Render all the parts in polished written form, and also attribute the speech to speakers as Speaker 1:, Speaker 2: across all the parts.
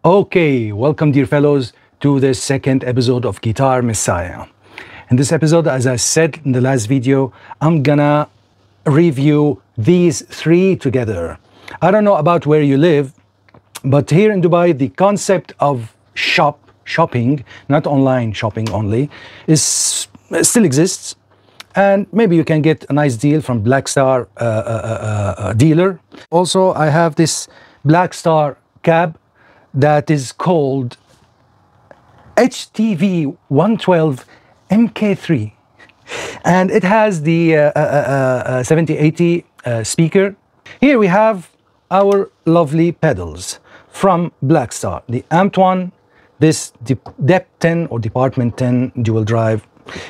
Speaker 1: Okay, welcome dear fellows to the second episode of Guitar Messiah. In this episode, as I said in the last video, I'm gonna review these three together. I don't know about where you live, but here in Dubai, the concept of shopping, not online shopping only, still exists. And maybe you can get a nice deal from Blackstar dealer. Also, I have this Blackstar cab that is called HTV 112 MK3, and it has the 7080 speaker. Here we have our lovely pedals from Blackstar, the Amped one, this Dept 10 or Department 10 dual drive,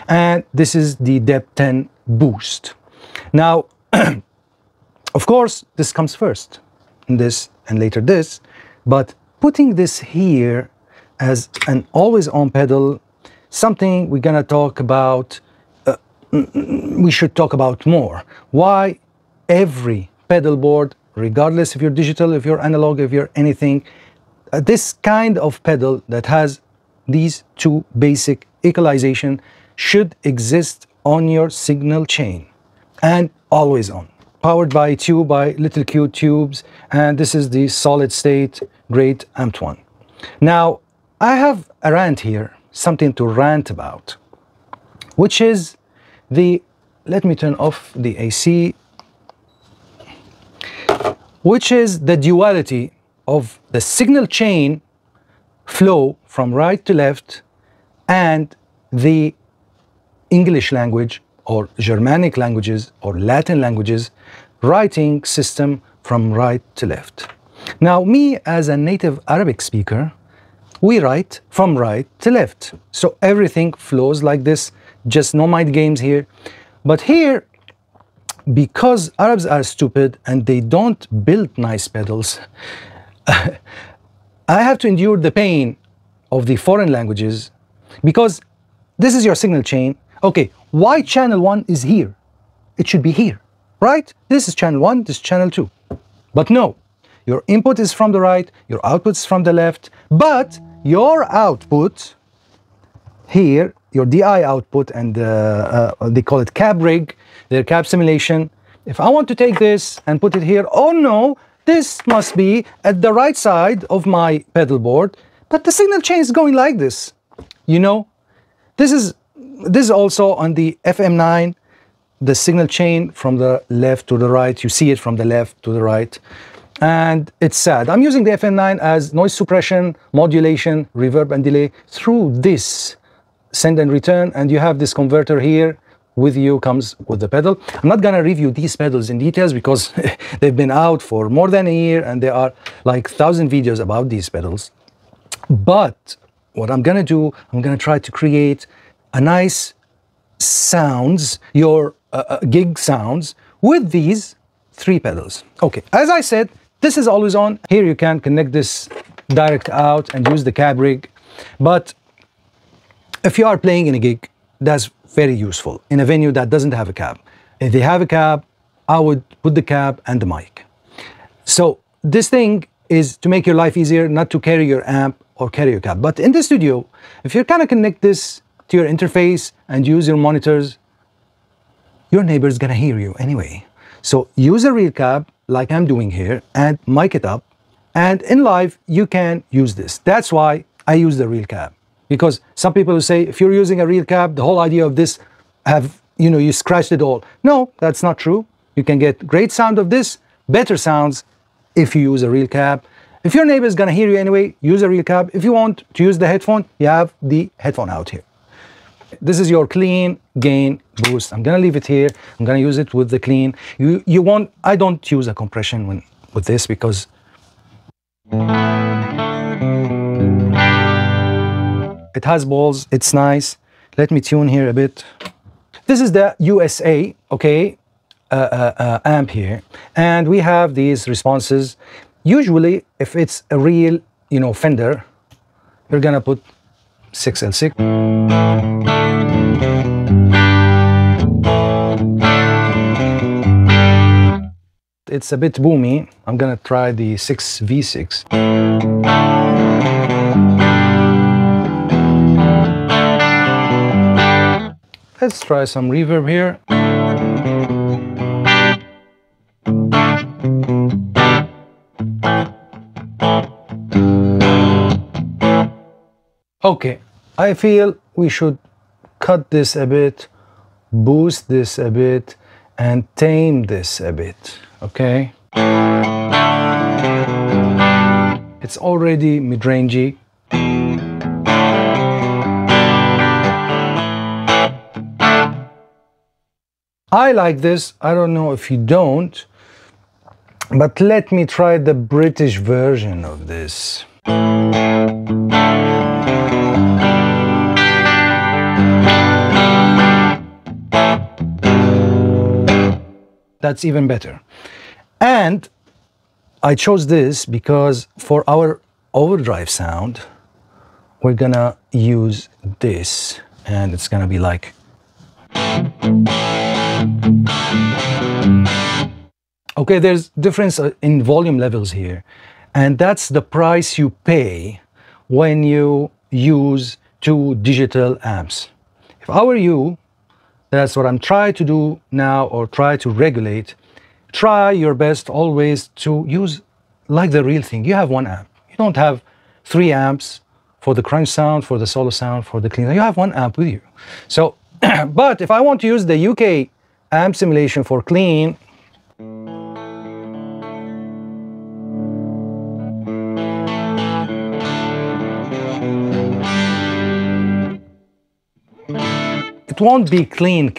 Speaker 1: and this is the Dept 10 Boost. Now, of course, this comes first, this and later this, but putting this here as an always-on pedal, something we're gonna talk about, we should talk about more. Why every pedal board, regardless if you're digital, if you're analog, if you're anything, this kind of pedal that has these two basic equalization should exist on your signal chain and always on. Powered by little cute tubes, and this is the solid state great amped one. Now, I have a rant here, something to rant about, which is let me turn off the AC, which is the duality of the signal chain flow from right to left and the English language or Germanic languages or Latin languages writing system from right to left. Now, me as a native Arabic speaker, we write from right to left. So everything flows like this, just no mind games here. But here, because Arabs are stupid and they don't build nice pedals, I have to endure the pain of the foreign languages, because this is your signal chain. Okay, why channel 1 is here? It should be here, right? This is channel 1, this is channel 2. But no, your input is from the right, your output is from the left, but your output here, your DI output, and they call it cab rig, their cab simulation. If I want to take this and put it here, oh no, this must be at the right side of my pedal board, but the signal chain is going like this. You know, this is also on the FM9, the signal chain from the left to the right. You see it from the left to the right. And it's sad. I'm using the FM9 as noise suppression, modulation, reverb and delay through this send and return. And you have this converter here with you, comes with the pedal. I'm not gonna review these pedals in details because they've been out for more than a year and there are like 1,000 videos about these pedals. But what I'm gonna do, I'm gonna try to create a nice sounds, your gig sounds with these three pedals. Okay, as I said, this is always on. Here you can connect this direct out and use the cab rig. But if you are playing in a gig, that's very useful in a venue that doesn't have a cab. If they have a cab, I would put the cab and the mic. So this thing is to make your life easier, not to carry your amp or carry your cab. But in the studio, if you kind of connect this to your interface and use your monitors, your neighbor is gonna hear you anyway. So use a real cab like I'm doing here and mic it up, and in live you can use this. That's why I use the real cab, because some people will say if you're using a real cab, the whole idea of this you scratched it all. No, that's not true. You can get great sound of this, better sounds if you use a real cab. If your neighbor is gonna hear you anyway, use a real cab. If you want to use the headphone, you have the headphone out here. This is your clean gain boost. I'm gonna leave it here. I'm gonna use it with the clean. I don't use a compression with this because it has balls, it's nice. Let me tune here a bit. This is the USA, okay, amp here. And we have these responses. Usually, if it's a real, Fender, you're gonna put 6L6. It's a bit boomy. I'm gonna try the 6V6. Let's try some reverb here. Okay, I feel we should cut this a bit, boost this a bit, and tame this a bit, okay? It's already mid-rangey. I like this, I don't know if you don't, but let me try the British version of this. That's even better. And I chose this because for our overdrive sound, we're gonna use this, and it's gonna be like... Okay, there's difference in volume levels here, and that's the price you pay when you use two digital amps. If I were you, that's what I'm trying to do now, or try to regulate. Try your best always to use like the real thing. You have one amp. You don't have 3 amps for the crunch sound, for the solo sound, for the clean. You have one amp with you. So, but if I want to use the UK amp simulation for clean, it won't be clean.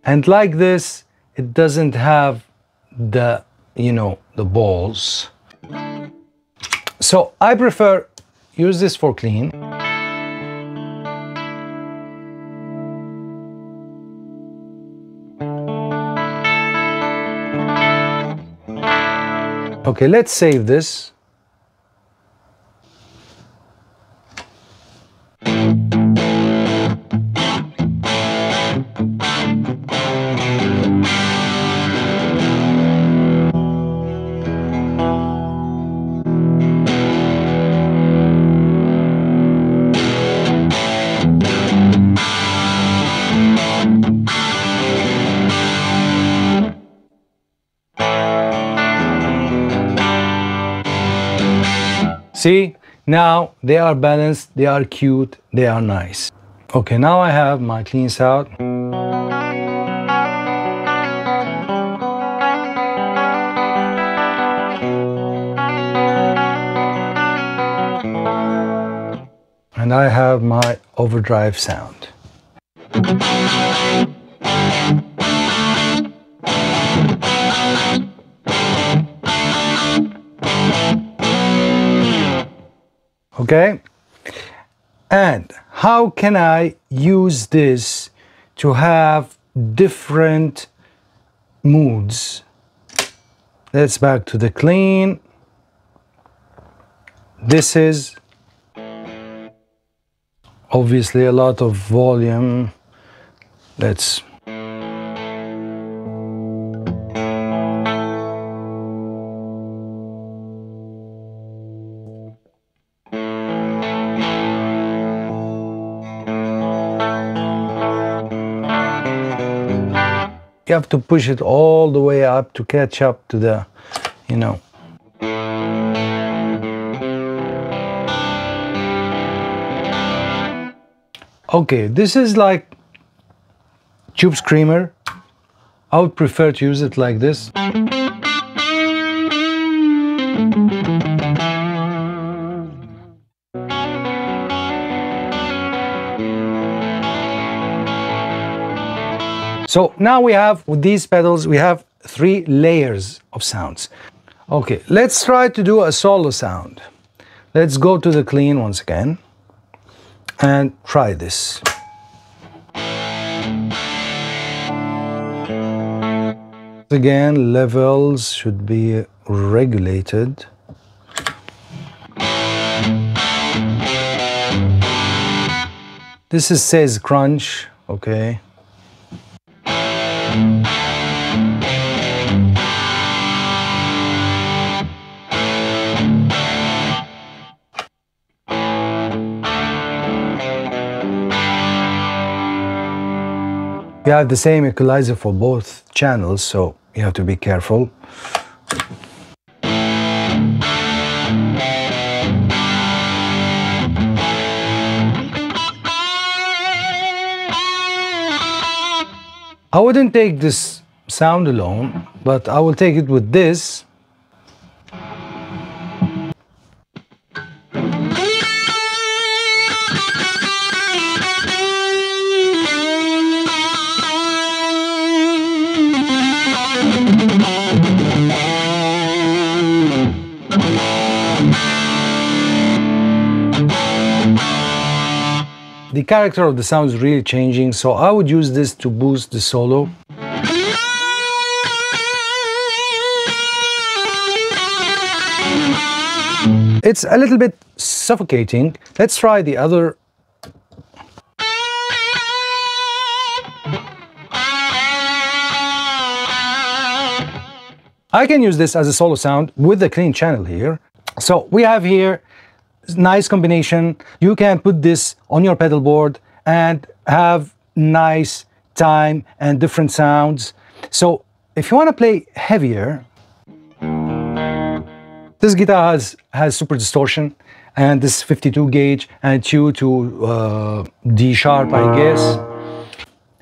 Speaker 1: And like this, it doesn't have the, you know, the balls. So I prefer use this for clean. Okay, let's save this. See, now they are balanced, they are cute, they are nice. Okay, now I have my clean sound. And I have my overdrive sound. Okay, and how can I use this to have different moods? Let's back to the clean. This is obviously a lot of volume. Let's you have to push it all the way up to catch up to the, you know. Okay, this is like tube screamer. I would prefer to use it like this. So now we have, with these pedals, we have 3 layers of sounds. Okay, let's try to do a solo sound. Let's go to the clean once again and try this. Again, levels should be regulated. This is says crunch, okay. You have the same equalizer for both channels, so you have to be careful. I wouldn't take this sound alone, but I will take it with this. The character of the sound is really changing, so I would use this to boost the solo. It's a little bit suffocating. Let's try the other. I can use this as a solo sound with the clean channel here. So we have here nice combination. You can put this on your pedal board and have nice time and different sounds. So if you want to play heavier, this guitar has super distortion, and this 52 gauge and tuned to D sharp, I guess.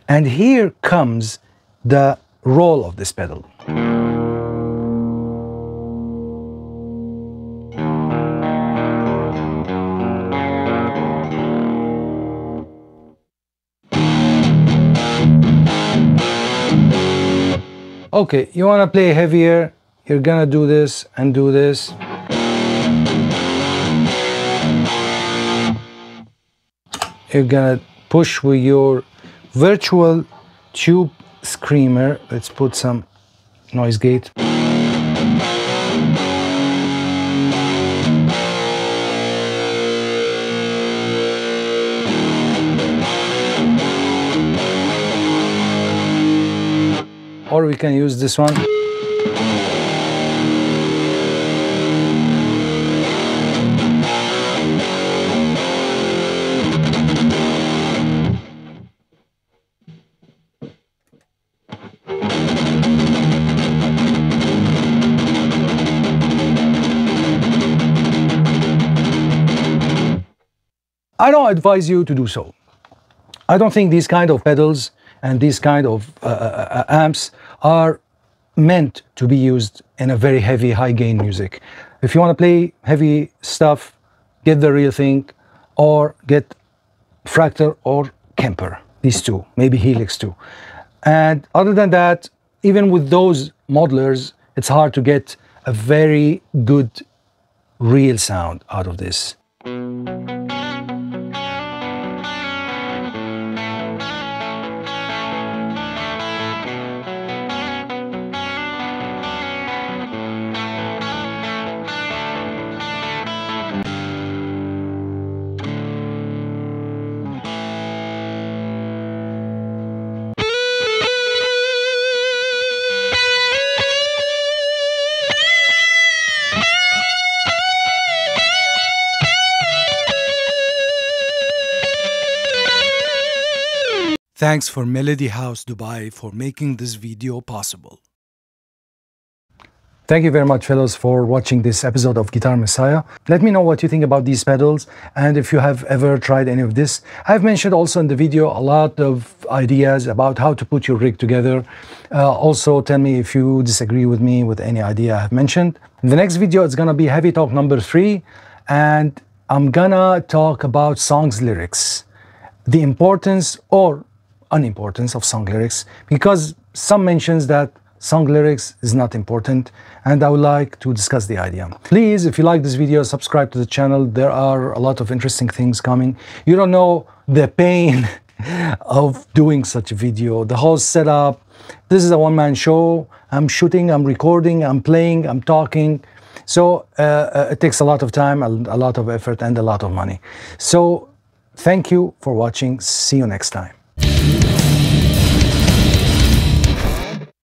Speaker 1: And here comes the roll of this pedal. Okay, you want to play heavier, you're gonna do this and do this. You're gonna push with your virtual tube screamer. Let's put some noise gate. Or we can use this one. I don't advise you to do so. I don't think these kind of pedals and these kind of amps are meant to be used in a very heavy, high gain music. If you want to play heavy stuff, get the real thing, or get Fractal or Kemper, these two, maybe Helix too. And other than that, even with those modelers, it's hard to get a very good real sound out of this. Thanks for Melody House Dubai for making this video possible. Thank you very much, fellows, for watching this episode of Guitar Messiah. Let me know what you think about these pedals and if you have ever tried any of this. I've mentioned also in the video a lot of ideas about how to put your rig together. Also, tell me if you disagree with me with any idea I've mentioned. In the next video, it's gonna be Heavy Talk number 3, and I'm gonna talk about songs lyrics, the importance or unimportance of song lyrics, because some mentions that song lyrics is not important, and I would like to discuss the idea. Please, if you like this video, subscribe to the channel. There are a lot of interesting things coming. You don't know the pain of doing such a video, the whole setup. This is a one-man show. I'm shooting, I'm recording, I'm playing, I'm talking. So it takes a lot of time, a lot of effort, and a lot of money. So thank you for watching. See you next time.